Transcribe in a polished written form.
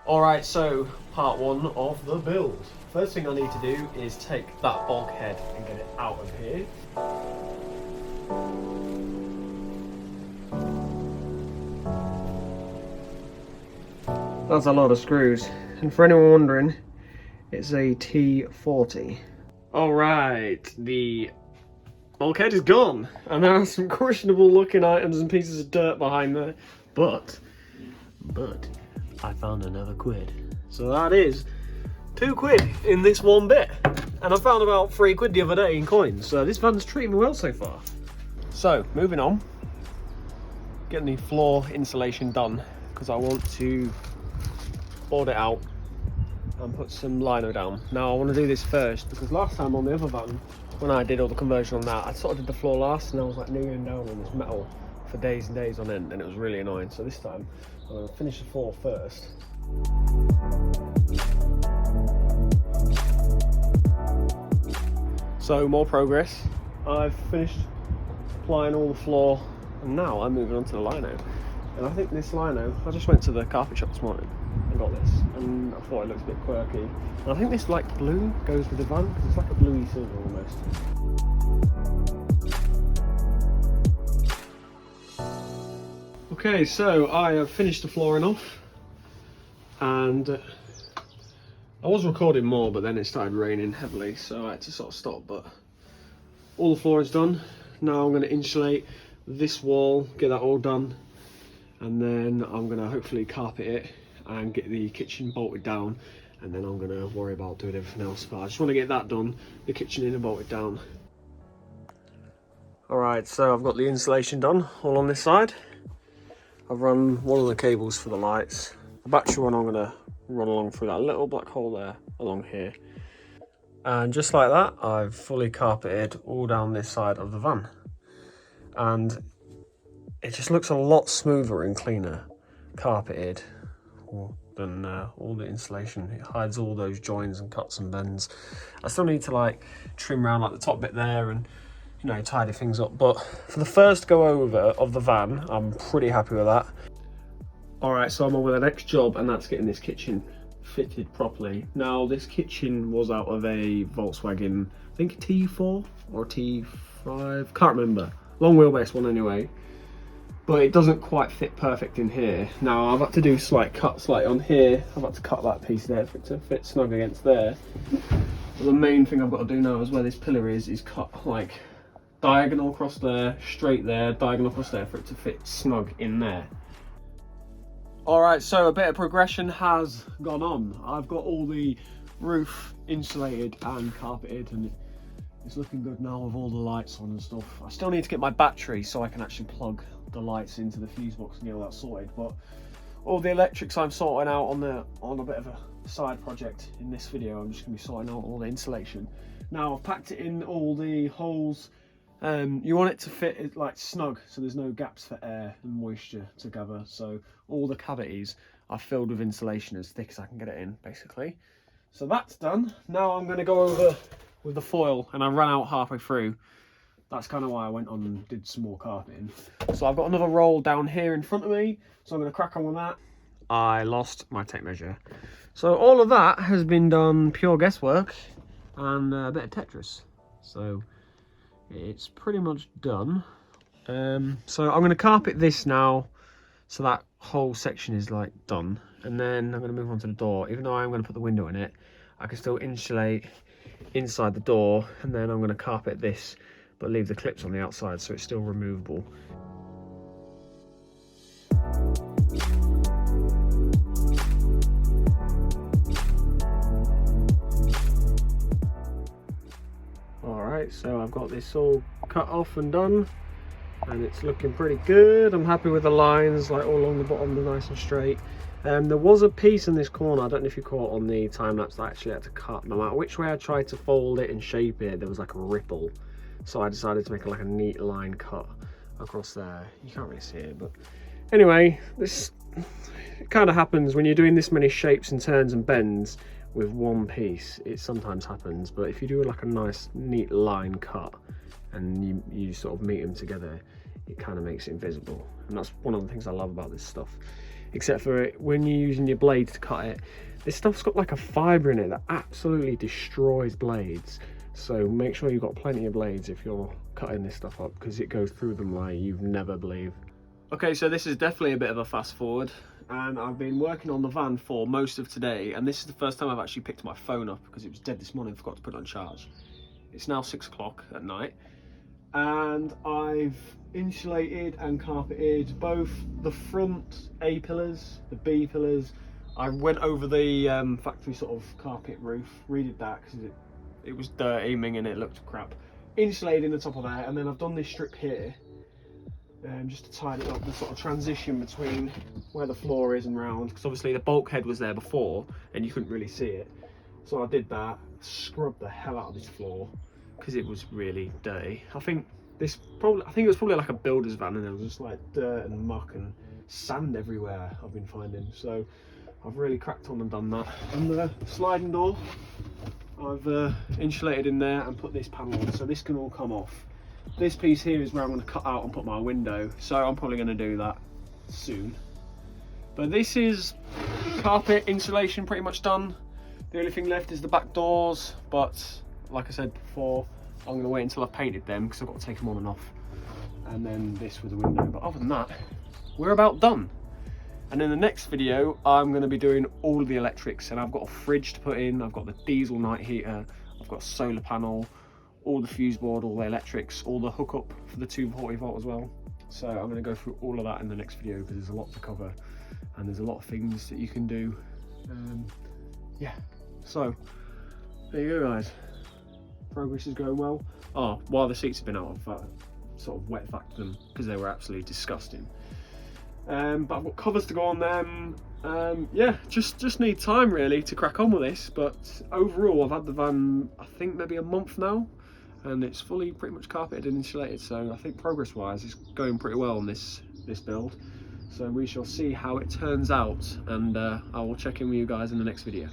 Alright, so part one of the build. First thing I need to do is take that bulkhead and get it out of here. That's a lot of screws. And for anyone wondering, it's a T40. Alright, the bulkhead is gone. And there are some questionable looking items and pieces of dirt behind there. But I found another quid. So that is £2 in this one bit. And I found about £3 the other day in coins. So this van's treating me well so far. So moving on, getting the floor insulation done because I want to board it out and put some lino down. Now I want to do this first because last time on the other van, when I did all the conversion on that, I sort of did the floor last and I was like kneeling down on this metal for days and days on end and it was really annoying. So this time I'm going to finish the floor first. So more progress. I've finished applying all the floor and now I'm moving on to the lino. And I think this lino, I just went to the carpet shop this morning and got this and I thought it looks a bit quirky. And I think this like blue goes with the van because it's like a bluey silver almost. Okay, so I have finished the flooring off and I was recording more but then it started raining heavily so I had to sort of stop, but all the flooring's done. Now I'm going to insulate this wall, get that all done, and then I'm going to hopefully carpet it and get the kitchen bolted down, and then I'm going to worry about doing everything else, but I just want to get that done, the kitchen in and bolted down. Alright, so I've got the insulation done all on this side. I've run one of the cables for the lights. The battery one I'm going to run along through that little black hole there along here. And just like that, I've fully carpeted all down this side of the van. And it just looks a lot smoother and cleaner carpeted than all the insulation. It hides all those joins and cuts and bends. I still need to like trim around like the top bit there and you know, tidy things up, but for the first go over of the van, I'm pretty happy with that. Alright, so I'm on with the next job, and that's getting this kitchen fitted properly. Now, this kitchen was out of a Volkswagen, I think T4 or T5, can't remember. Long wheelbase one anyway. But it doesn't quite fit perfect in here. Now, I've had to do slight cuts, like on here, I've had to cut that piece there for it to fit snug against there. But the main thing I've got to do now is where this pillar is cut like diagonal across there, straight there, diagonal across there for it to fit snug in there. Alright, so a bit of progression has gone on. I've got all the roof insulated and carpeted and it's looking good now with all the lights on and stuff. I still need to get my battery so I can actually plug the lights into the fuse box and get all that sorted, but all the electrics I'm sorting out on a bit of a side project in this video. I'm just going to be sorting out all the insulation. Now I've packed it in all the holes. You want it to fit like snug so there's no gaps for air and moisture to gather, so all the cavities are filled with insulation as thick as I can get it in basically. So that's done. Now I'm going to go over with the foil and I ran out halfway through. That's kind of why I went on and did some more carpeting. So I've got another roll down here in front of me, so I'm going to crack on with that. I lost my tape measure. So all of that has been done pure guesswork and a bit of Tetris. So it's pretty much done. So I'm going to carpet this now so that whole section is like done, and then I'm going to move on to the door. Even though I'm going to put the window in it, I can still insulate inside the door, and then I'm going to carpet this but leave the clips on the outside so it's still removable. Alright, so I've got this all cut off and done and it's looking pretty good. I'm happy with the lines, like all along the bottom, they're nice and straight. There was a piece in this corner, I don't know if you caught on the time lapse, that I actually had to cut. No matter which way I tried to fold it and shape it, there was like a ripple. So I decided to make like a neat line cut across there. You can't really see it, but anyway, this kind of happens when you're doing this many shapes and turns and bends with one piece. It sometimes happens, but if you do like a nice neat line cut and you sort of meet them together, it kind of makes it invisible. And that's one of the things I love about this stuff. except for it, when you're using your blades to cut it, this stuff's got like a fibre in it that absolutely destroys blades. So make sure you've got plenty of blades if you're cutting this stuff up, because it goes through them like you've never believed. Okay, so this is definitely a bit of a fast forward, and I've been working on the van for most of today, and this is the first time I've actually picked my phone up because it was dead this morning. I forgot to put it on charge. It's now 6 o'clock at night, and I've insulated and carpeted both the front A pillars, the B pillars. I went over the factory sort of carpet roof, redid that because it was dirty, and it looked crap. Insulated in the top of there, and then I've done this strip here just to tidy up the sort of transition between where the floor is and round, because obviously the bulkhead was there before and you couldn't really see it. So I did that, scrubbed the hell out of this floor because it was really dirty. I think it was probably like a builder's van, and there was just like dirt and muck and sand everywhere I've been finding. So I've really cracked on and done that. And the sliding door, I've insulated in there and put this panel on, so this can all come off. This piece here is where I'm going to cut out and put my window, so I'm probably going to do that soon. But this is carpet insulation pretty much done. The only thing left is the back doors, but like I said before, I'm going to wait until I've painted them because I've got to take them on and off. And then this with the window, but other than that, we're about done. And in the next video, I'm going to be doing all of the electrics, and I've got a fridge to put in, I've got the diesel night heater, I've got a solar panel, all the fuse board, all the electrics, all the hookup for the 240 volt as well. So I'm going to go through all of that in the next video because there's a lot to cover and there's a lot of things that you can do. Yeah, so there you go guys, progress is going well. Oh, while the seats have been out, I've sort of wet vacuumed them because they were absolutely disgusting. But I've got covers to go on them. Yeah, just need time really to crack on with this, but overall I've had the van I think maybe a month now, and it's fully pretty much carpeted and insulated, so I think progress wise it's going pretty well on this build. So we shall see how it turns out, and I will check in with you guys in the next video.